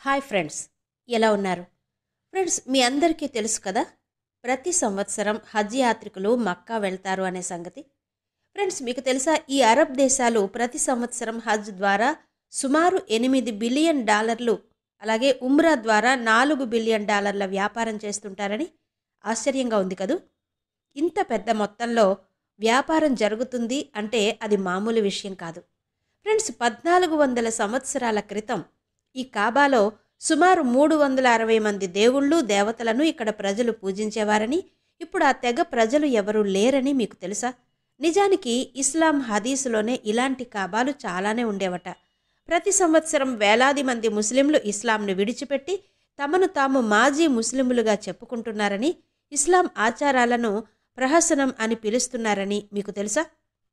Hi friends, ఎలా ఉన్నారు? Friends, మీ అందరికీ తెలుసు కదా, ప్రతి సంవత్సరం హజ్ యాత్రికులు మక్కా వెళ్తారు అనే సంగతి. ఫ్రెండ్స్, మీకు తెలుసా, ఈ అరబ్ దేశాలు ప్రతి సంవత్సరం హజ్ ద్వారా సుమారు $8 బిలియన్, అలాగే ఉమ్రా ద్వారా $4 బిలియన్ వ్యాపారం చేస్తుంటారని ఆశ్చర్యంగా ఉంది కదూ. ఇంత పెద్ద మొత్తంలో వ్యాపారం జరుగుతుంది అంటే అది మామూలు విషయం కాదు. ఫ్రెండ్స్, 1400 సంవత్సరాల క్రితం ఈ కాబాలో సుమారు 360 మంది దేవుళ్ళు దేవతలను ఇక్కడ ప్రజలు పూజించేవారని, ఇప్పుడు ఆ తెగ ప్రజలు ఎవరూ లేరని మీకు తెలుసా? నిజానికి ఇస్లాం హదీసులోనే ఇలాంటి కాబాలు చాలానే ఉండేవట. ప్రతి సంవత్సరం వేలాది మంది ముస్లింలు ఇస్లాంను విడిచిపెట్టి తమను తాము మాజీ ముస్లింలుగా చెప్పుకుంటున్నారని, ఇస్లాం ఆచారాలను ప్రహసనం అని పిలుస్తున్నారని మీకు తెలుసా?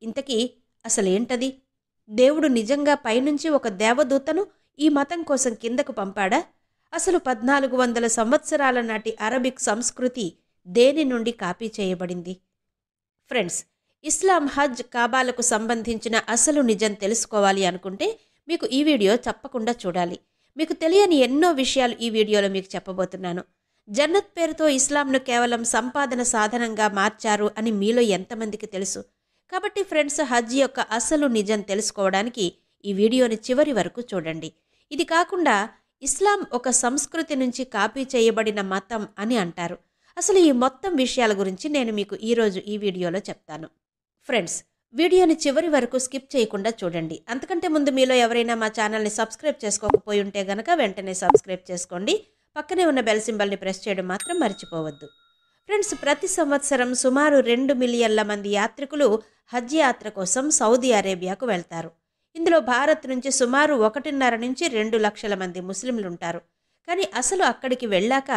ఇంతకీ అసలేంటది? దేవుడు నిజంగా పైనుంచి ఒక దేవదూతను ఈ మతం కోసం కిందకు పంపాడా? అసలు 1400 సంవత్సరాల నాటి అరబిక్ సంస్కృతి దేని నుండి కాపీ చేయబడింది? ఫ్రెండ్స్, ఇస్లాం హజ్ కాబాలకు సంబంధించిన అసలు నిజం తెలుసుకోవాలి అనుకుంటే మీకు ఈ వీడియో తప్పకుండా చూడాలి. మీకు తెలియని ఎన్నో విషయాలు ఈ వీడియోలో మీకు చెప్పబోతున్నాను. జన్నత్ పేరుతో ఇస్లాంను కేవలం సంపాదన సాధనంగా మార్చారు అని మీలో ఎంతమందికి తెలుసు? కాబట్టి ఫ్రెండ్స్, హజ్ యొక్క అసలు నిజం తెలుసుకోవడానికి ఈ వీడియోని చివరి వరకు చూడండి. ఇది కాకుండా ఇస్లాం ఒక సంస్కృతి నుంచి కాపీ చేయబడిన మతం అని అంటారు. అసలు ఈ మొత్తం విషయాల గురించి నేను మీకు ఈరోజు ఈ వీడియోలో చెప్తాను. ఫ్రెండ్స్, వీడియోని చివరి వరకు స్కిప్ చేయకుండా చూడండి. అంతకంటే ముందు మీలో ఎవరైనా మా ఛానల్ని సబ్స్క్రైబ్ చేసుకోకపోయి ఉంటే గనక వెంటనే సబ్స్క్రైబ్ చేసుకోండి. పక్కనే ఉన్న బెల్ సింబల్ని ప్రెస్ చేయడం మాత్రం మర్చిపోవద్దు. ఫ్రెండ్స్, ప్రతి సంవత్సరం సుమారు 2 మిలియన్ల మంది యాత్రికులు హజ్ యాత్ర కోసం సౌదీ అరేబియాకు వెళ్తారు. ఇందులో భారత్ నుంచి సుమారు 1.5 నుంచి 2 లక్షల మంది ముస్లింలుంటారు. కానీ అసలు అక్కడికి వెళ్ళాక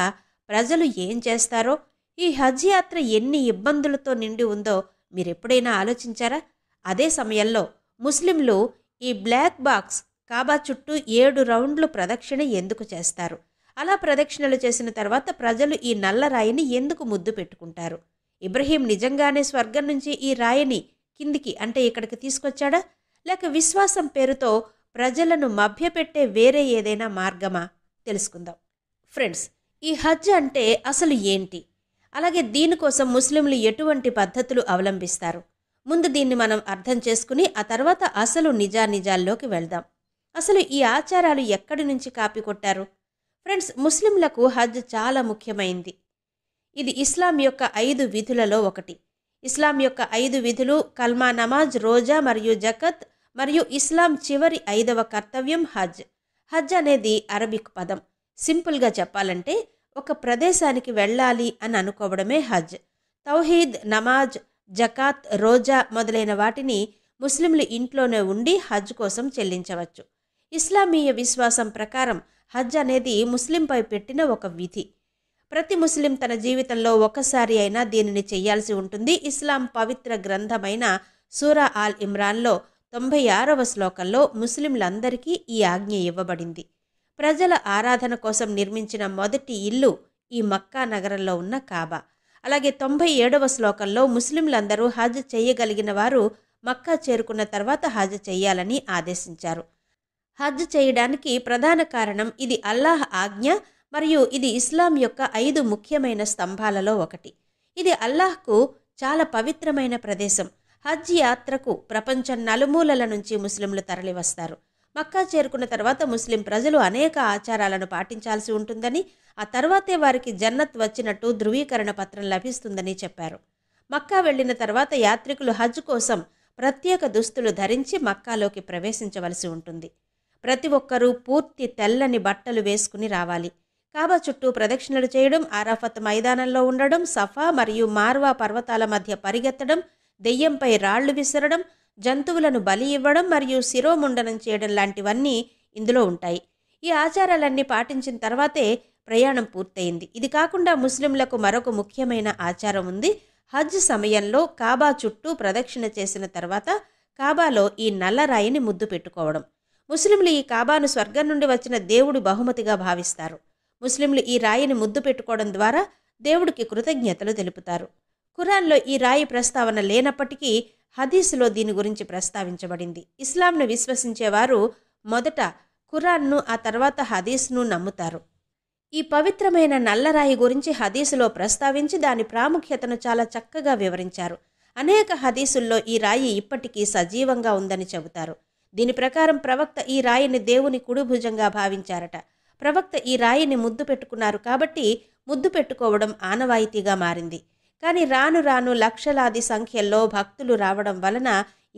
ప్రజలు ఏం చేస్తారో, ఈ హజ్ యాత్ర ఎన్ని ఇబ్బందులతో నిండి ఉందో మీరెప్పుడైనా ఆలోచించారా? అదే సమయంలో ముస్లింలు ఈ బ్లాక్ బాక్స్ కాబా చుట్టూ 7 రౌండ్లు ప్రదక్షిణ ఎందుకు చేస్తారు? అలా ప్రదక్షిణలు చేసిన తర్వాత ప్రజలు ఈ నల్ల రాయిని ఎందుకు ముద్దు పెట్టుకుంటారు? ఇబ్రహీం నిజంగానే స్వర్గం నుంచి ఈ రాయిని కిందికి అంటే ఇక్కడికి తీసుకొచ్చాడా? లేక విశ్వాసం పేరుతో ప్రజలను మభ్యపెట్టే వేరే ఏదైనా మార్గమా? తెలుసుకుందాం. ఫ్రెండ్స్, ఈ హజ్ అంటే అసలు ఏంటి? అలాగే దీనికోసం ముస్లింలు ఎటువంటి పద్ధతులు అవలంబిస్తారు? ముందు దీన్ని మనం అర్థం చేసుకుని ఆ తర్వాత అసలు నిజానిజాల్లోకి వెళ్దాం. అసలు ఈ ఆచారాలు ఎక్కడి నుంచి కాపీ కొట్టారు? ఫ్రెండ్స్, ముస్లింలకు హజ్ చాలా ముఖ్యమైంది. ఇది ఇస్లాం యొక్క 5 విధులలో ఒకటి. ఇస్లాం యొక్క 5 విధులు కల్మా, నమాజ్, రోజా మరియు జకత్, మరియు ఇస్లాం చివరి 5వ కర్తవ్యం హజ్. హజ్ అనేది అరబిక్ పదం. సింపుల్గా చెప్పాలంటే ఒక ప్రదేశానికి వెళ్ళాలి అని అనుకోవడమే హజ్. తౌహీద్, నమాజ్, జకాత్, రోజా మొదలైన వాటిని ముస్లింలు ఇంట్లోనే ఉండి హజ్ కోసం చెల్లించవచ్చు. ఇస్లామీయ విశ్వాసం ప్రకారం హజ్ అనేది ముస్లింపై పెట్టిన ఒక విధి. ప్రతి ముస్లిం తన జీవితంలో ఒకసారి అయినా దీనిని చెయ్యాల్సి ఉంటుంది. ఇస్లాం పవిత్ర గ్రంథమైన సూరా ఆల్ ఇమ్రాన్లో 96వ శ్లోకంలో ముస్లింలందరికీ ఈ ఆజ్ఞ ఇవ్వబడింది. ప్రజల ఆరాధన కోసం నిర్మించిన మొదటి ఇల్లు ఈ మక్కా నగరంలో ఉన్న కాబా. అలాగే 97వ శ్లోకంలో ముస్లింలందరూ హజ్ చేయగలిగిన వారు మక్కా చేరుకున్న తర్వాత హజ్ చెయ్యాలని ఆదేశించారు. హజ్ చేయడానికి ప్రధాన కారణం ఇది అల్లాహ్ ఆజ్ఞ మరియు ఇది ఇస్లాం యొక్క 5 ముఖ్యమైన స్తంభాలలో ఒకటి. ఇది అల్లాహ్కు చాలా పవిత్రమైన ప్రదేశం. హజ్ యాత్రకు ప్రపంచం నలుమూలల నుంచి ముస్లింలు తరలివస్తారు. మక్కా చేరుకున్న తర్వాత ముస్లిం ప్రజలు అనేక ఆచారాలను పాటించాల్సి ఉంటుందని, ఆ తర్వాతే వారికి జన్నత్ వచ్చినట్టు ధృవీకరణ పత్రం లభిస్తుందని చెప్పారు. మక్కా వెళ్లిన తర్వాత యాత్రికులు హజ్ కోసం ప్రత్యేక దుస్తులు ధరించి మక్కాలోకి ప్రవేశించవలసి ఉంటుంది. ప్రతి ఒక్కరూ పూర్తి తెల్లని బట్టలు వేసుకుని రావాలి. కాబా చుట్టూ ప్రదక్షిణలు చేయడం, అరాఫత్ మైదానంలో ఉండడం, సఫా మరియు మార్వా పర్వతాల మధ్య పరిగెత్తడం, దెయ్యంపై రాళ్లు విసరడం, జంతువులను బలి ఇవ్వడం మరియు శిరోముండనం చేయడం లాంటివన్నీ ఇందులో ఉంటాయి. ఈ ఆచారాలన్నీ పాటించిన తర్వాతే ప్రయాణం పూర్తయింది. ఇది కాకుండా ముస్లింలకు మరొక ముఖ్యమైన ఆచారం ఉంది. హజ్ సమయంలో కాబా చుట్టూ ప్రదక్షిణ చేసిన తర్వాత కాబాలో ఈ నల్లరాయిని ముద్దు పెట్టుకోవడం. ముస్లింలు ఈ కాబాను స్వర్గం నుండి వచ్చిన దేవుడి బహుమతిగా భావిస్తారు. ముస్లింలు ఈ రాయిని ముద్దు పెట్టుకోవడం ద్వారా దేవుడికి కృతజ్ఞతలు తెలుపుతారు. ఖురాన్లో ఈ రాయి ప్రస్తావన లేనప్పటికీ హదీసులో దీని గురించి ప్రస్తావించబడింది. ఇస్లాంను విశ్వసించేవారు మొదట ఖురాన్ను, ఆ తర్వాత హదీస్ను నమ్ముతారు. ఈ పవిత్రమైన నల్లరాయి గురించి హదీసులో ప్రస్తావించి దాని ప్రాముఖ్యతను చాలా చక్కగా వివరించారు. అనేక హదీసుల్లో ఈ రాయి ఇప్పటికీ సజీవంగా ఉందని చెబుతారు. దీని ప్రకారం ప్రవక్త ఈ రాయిని దేవుని కుడిభుజంగా భావించారట. ప్రవక్త ఈ రాయిని ముద్దు పెట్టుకున్నారు కాబట్టి ముద్దు పెట్టుకోవడం ఆనవాయితీగా మారింది. కానీ రాను రాను లక్షలాది సంఖ్యల్లో భక్తులు రావడం వలన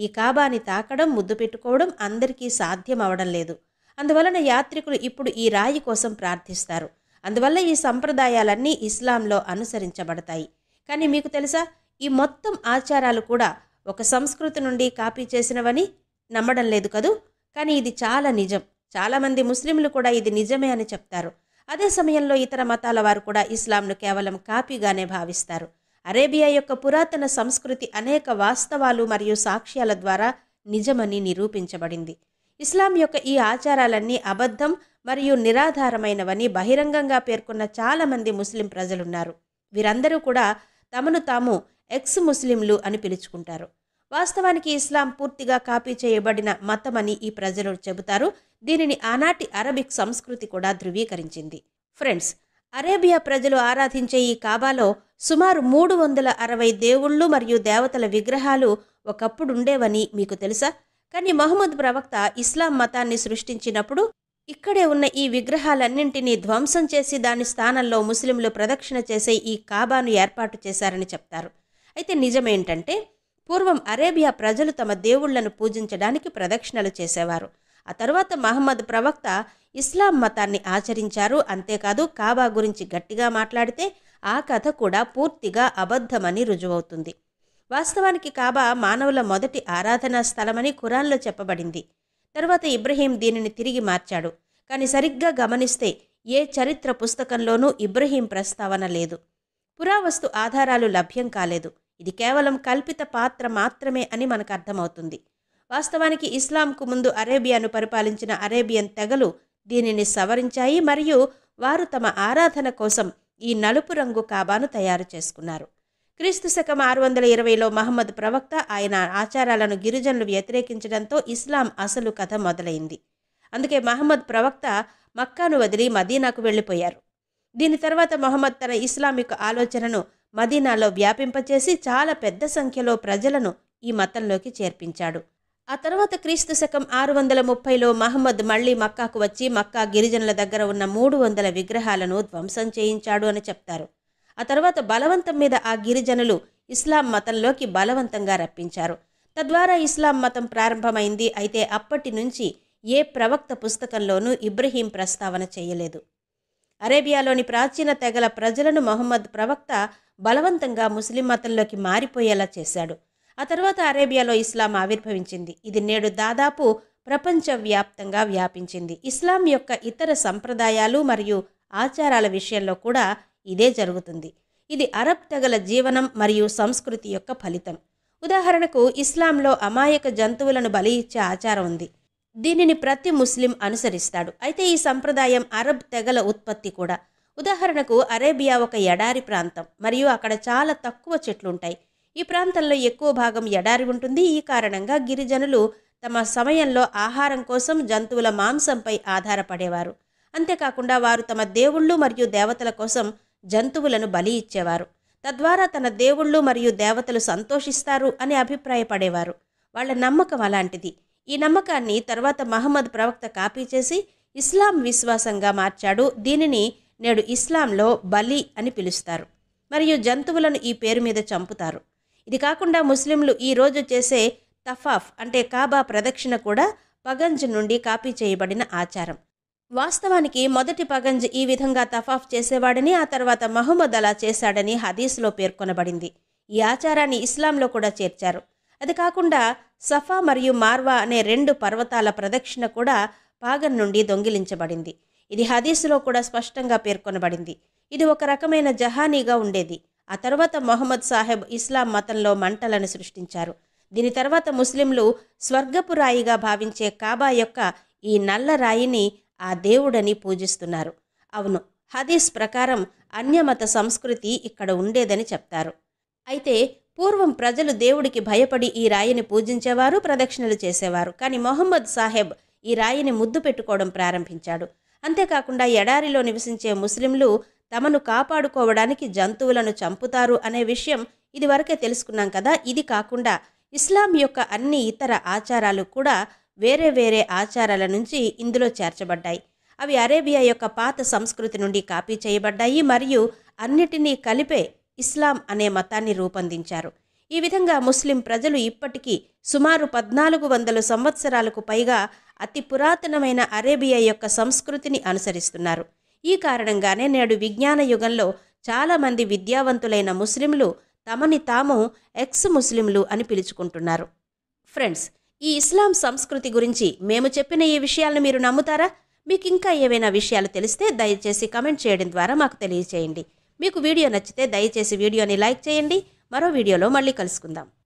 ఈ కాబాని తాకడం, ముద్దు పెట్టుకోవడం అందరికీ సాధ్యం అవడం లేదు. అందువలన యాత్రికులు ఇప్పుడు ఈ రాయి కోసం ప్రార్థిస్తారు. అందువల్ల ఈ సంప్రదాయాలన్నీ ఇస్లాంలో అనుసరించబడతాయి. కానీ మీకు తెలుసా, ఈ మొత్తం ఆచారాలు కూడా ఒక సంస్కృతి నుండి కాపీ చేసినవని నమ్మడం లేదు కదూ. కానీ ఇది చాలా నిజం. చాలామంది ముస్లింలు కూడా ఇది నిజమే అని చెప్తారు. అదే సమయంలో ఇతర మతాల వారు కూడా ఇస్లాంను కేవలం కాపీగానే భావిస్తారు. అరేబియా యొక్క పురాతన సంస్కృతి అనేక వాస్తవాలు మరియు సాక్ష్యాల ద్వారా నిజమని నిరూపించబడింది. ఇస్లాం యొక్క ఈ ఆచారాలన్నీ అబద్ధం మరియు నిరాధారమైనవని బహిరంగంగా పేర్కొన్న చాలామంది ముస్లిం ప్రజలున్నారు. వీరందరూ కూడా తమను తాము ఎక్స్ ముస్లింలు అని పిలుచుకుంటారు. వాస్తవానికి ఇస్లాం పూర్తిగా కాపీ చేయబడిన మతమని ఈ ప్రజలు చెబుతారు. దీనిని ఆనాటి అరబిక్ సంస్కృతి కూడా ధృవీకరించింది. ఫ్రెండ్స్, అరేబియా ప్రజలు ఆరాధించే ఈ కాబాలో సుమారు 360 దేవుళ్ళు మరియు దేవతల విగ్రహాలు ఒకప్పుడుండేవని మీకు తెలుసా? కానీ మహమ్మద్ ప్రవక్త ఇస్లాం మతాన్ని సృష్టించినప్పుడు ఇక్కడే ఉన్న ఈ విగ్రహాలన్నింటినీ ధ్వంసం చేసి దాని స్థానంలో ముస్లింలు ప్రదక్షిణ చేసే ఈ కాబాను ఏర్పాటు చేశారని చెప్తారు. అయితే నిజమేంటంటే, పూర్వం అరేబియా ప్రజలు తమ దేవుళ్లను పూజించడానికి ప్రదక్షిణలు చేసేవారు. ఆ తరువాత మహమ్మద్ ప్రవక్త ఇస్లాం మతాన్ని ఆచరించారు. అంతేకాదు, కాబా గురించి గట్టిగా మాట్లాడితే ఆ కథ కూడా పూర్తిగా అబద్ధమని రుజువవుతుంది. వాస్తవానికి కాబా మానవుల మొదటి ఆరాధనా స్థలమని ఖురాన్లో చెప్పబడింది. తర్వాత ఇబ్రహీం దీనిని తిరిగి మార్చాడు. కానీ సరిగ్గా గమనిస్తే ఏ చరిత్ర పుస్తకంలోనూ ఇబ్రహీం ప్రస్తావన లేదు. పురావస్తు ఆధారాలు లభ్యం కాలేదు. ఇది కేవలం కల్పిత పాత్ర మాత్రమే అని మనకు అర్థమవుతుంది. వాస్తవానికి ఇస్లాంకు ముందు అరేబియాను పరిపాలించిన అరేబియన్ తెగలు దీనిని సవరించాయి మరియు వారు తమ ఆరాధన కోసం ఈ నలుపు రంగు కాబాను తయారు చేసుకున్నారు. క్రీస్తు శకం 620లో మహమ్మద్ ప్రవక్త ఆయన ఆచారాలను గిరిజనులు వ్యతిరేకించడంతో ఇస్లాం అసలు కథ మొదలైంది. అందుకే మహమ్మద్ ప్రవక్త మక్కాను వదిలి మదీనాకు వెళ్ళిపోయారు. దీని తర్వాత మహమ్మద్ తన ఇస్లామిక్ ఆలోచనను మదీనాలో వ్యాపింపచేసి చాలా పెద్ద సంఖ్యలో ప్రజలను ఈ మతంలోకి చేర్పించాడు. ఆ తర్వాత క్రీస్తు శకం 630లో మహమ్మద్ మళ్లీ మక్కాకు వచ్చి మక్కా గిరిజనుల దగ్గర ఉన్న 300 విగ్రహాలను ధ్వంసం చేయించాడు అని చెప్తారు. ఆ తర్వాత బలవంతం మీద ఆ గిరిజనులు ఇస్లాం మతంలోకి బలవంతంగా రప్పించారు. తద్వారా ఇస్లాం మతం ప్రారంభమైంది. అయితే అప్పటి నుంచి ఏ ప్రవక్త పుస్తకంలోనూ ఇబ్రహీం ప్రస్తావన చేయలేదు. అరేబియాలోని ప్రాచీన తెగల ప్రజలను మహమ్మద్ ప్రవక్త బలవంతంగా ముస్లిం మతంలోకి మారిపోయేలా చేశాడు. ఆ తర్వాత అరేబియాలో ఇస్లాం ఆవిర్భవించింది. ఇది నేడు దాదాపు ప్రపంచవ్యాప్తంగా వ్యాపించింది. ఇస్లాం యొక్క ఇతర సంప్రదాయాలు మరియు ఆచారాల విషయంలో కూడా ఇదే జరుగుతుంది. ఇది అరబ్ తెగల జీవనం మరియు సంస్కృతి యొక్క ఫలితం. ఉదాహరణకు, ఇస్లాంలో అమాయక జంతువులను బలి ఇచ్చే ఆచారం ఉంది. దీనిని ప్రతి ముస్లిం అనుసరిస్తాడు. అయితే ఈ సంప్రదాయం అరబ్ తెగల ఉత్పత్తి కూడా. ఉదాహరణకు, అరేబియా ఒక ఎడారి ప్రాంతం మరియు అక్కడ చాలా తక్కువ చెట్లుంటాయి. ఈ ప్రాంతంలో ఎక్కువ భాగం ఎడారి ఉంటుంది. ఈ కారణంగా గిరిజనులు తమ సమయంలో ఆహారం కోసం జంతువుల మాంసంపై ఆధారపడేవారు. అంతేకాకుండా వారు తమ దేవుళ్ళు మరియు దేవతల కోసం జంతువులను బలి ఇచ్చేవారు. తద్వారా తన దేవుళ్ళు మరియు దేవతలు సంతోషిస్తారు అని అభిప్రాయపడేవారు. వాళ్ళ నమ్మకం అలాంటిది. ఈ నమ్మకాన్ని తర్వాత మహమ్మద్ ప్రవక్త కాపీ చేసి ఇస్లాం విశ్వాసంగా మార్చాడు. దీనిని నేడు ఇస్లాంలో బలి అని పిలుస్తారు మరియు జంతువులను ఈ పేరు మీద చంపుతారు. ఇది కాకుండా ముస్లింలు ఈ రోజు చేసే తఫాఫ్ అంటే కాబా ప్రదక్షిణ కూడా పగంజ్ నుండి కాపీ చేయబడిన ఆచారం. వాస్తవానికి మొదటి పగంజ్ ఈ విధంగా తఫాఫ్ చేసేవాడని, ఆ తర్వాత మహమ్మద్ అలా చేశాడని హదీస్లో పేర్కొనబడింది. ఈ ఆచారాన్ని ఇస్లాంలో కూడా చేర్చారు. అది కాకుండా సఫా మరియు మార్వా అనే 2 పర్వతాల ప్రదక్షిణ కూడా పాగన్ నుండి దొంగిలించబడింది. ఇది హదీసులో కూడా స్పష్టంగా పేర్కొనబడింది. ఇది ఒక రకమైన జహానీగా ఉండేది. ఆ తర్వాత మొహమ్మద్ సాహెబ్ ఇస్లాం మతంలో మంటలను సృష్టించారు. దీని తర్వాత ముస్లింలు స్వర్గపు రాయిగా భావించే కాబా యొక్క ఈ నల్ల రాయిని ఆ దేవుడని పూజిస్తున్నారు. అవును, హదీస్ ప్రకారం అన్యమత సంస్కృతి ఇక్కడ ఉండేదని చెప్తారు. అయితే పూర్వం ప్రజలు దేవుడికి భయపడి ఈ రాయిని పూజించేవారు, ప్రదక్షిణలు చేసేవారు. కానీ మొహమ్మద్ సాహెబ్ ఈ రాయిని ముద్దు పెట్టుకోవడం ప్రారంభించాడు. అంతేకాకుండా ఎడారిలో నివసించే ముస్లింలు తమను కాపాడుకోవడానికి జంతువులను చంపుతారు అనే విషయం ఇదివరకే తెలుసుకున్నాం కదా. ఇది కాకుండా ఇస్లాం యొక్క అన్ని ఇతర ఆచారాలు కూడా వేరే వేరే ఆచారాల నుంచి ఇందులో చేర్చబడ్డాయి. అవి అరేబియా యొక్క పాత సంస్కృతి నుండి కాపీ చేయబడ్డాయి మరియు అన్నిటినీ కలిపే ఇస్లాం అనే మతాన్ని రూపొందించారు. ఈ విధంగా ముస్లిం ప్రజలు ఇప్పటికీ సుమారు 1400 సంవత్సరాలకు పైగా అతి పురాతనమైన అరేబియా యొక్క సంస్కృతిని అనుసరిస్తున్నారు. ఈ కారణంగానే నేడు విజ్ఞాన యుగంలో చాలామంది విద్యావంతులైన ముస్లింలు తమని తాము ఎక్స్ ముస్లింలు అని పిలుచుకుంటున్నారు. ఫ్రెండ్స్, ఈ ఇస్లాం సంస్కృతి గురించి మేము చెప్పిన ఈ విషయాలను మీరు నమ్ముతారా? మీకు ఇంకా ఏవైనా విషయాలు తెలిస్తే దయచేసి కమెంట్ చేయడం ద్వారా మాకు తెలియచేయండి. మీకు వీడియో నచ్చితే దయచేసి వీడియోని లైక్ చేయండి. మరో వీడియోలో మళ్ళీ కలుసుకుందాం.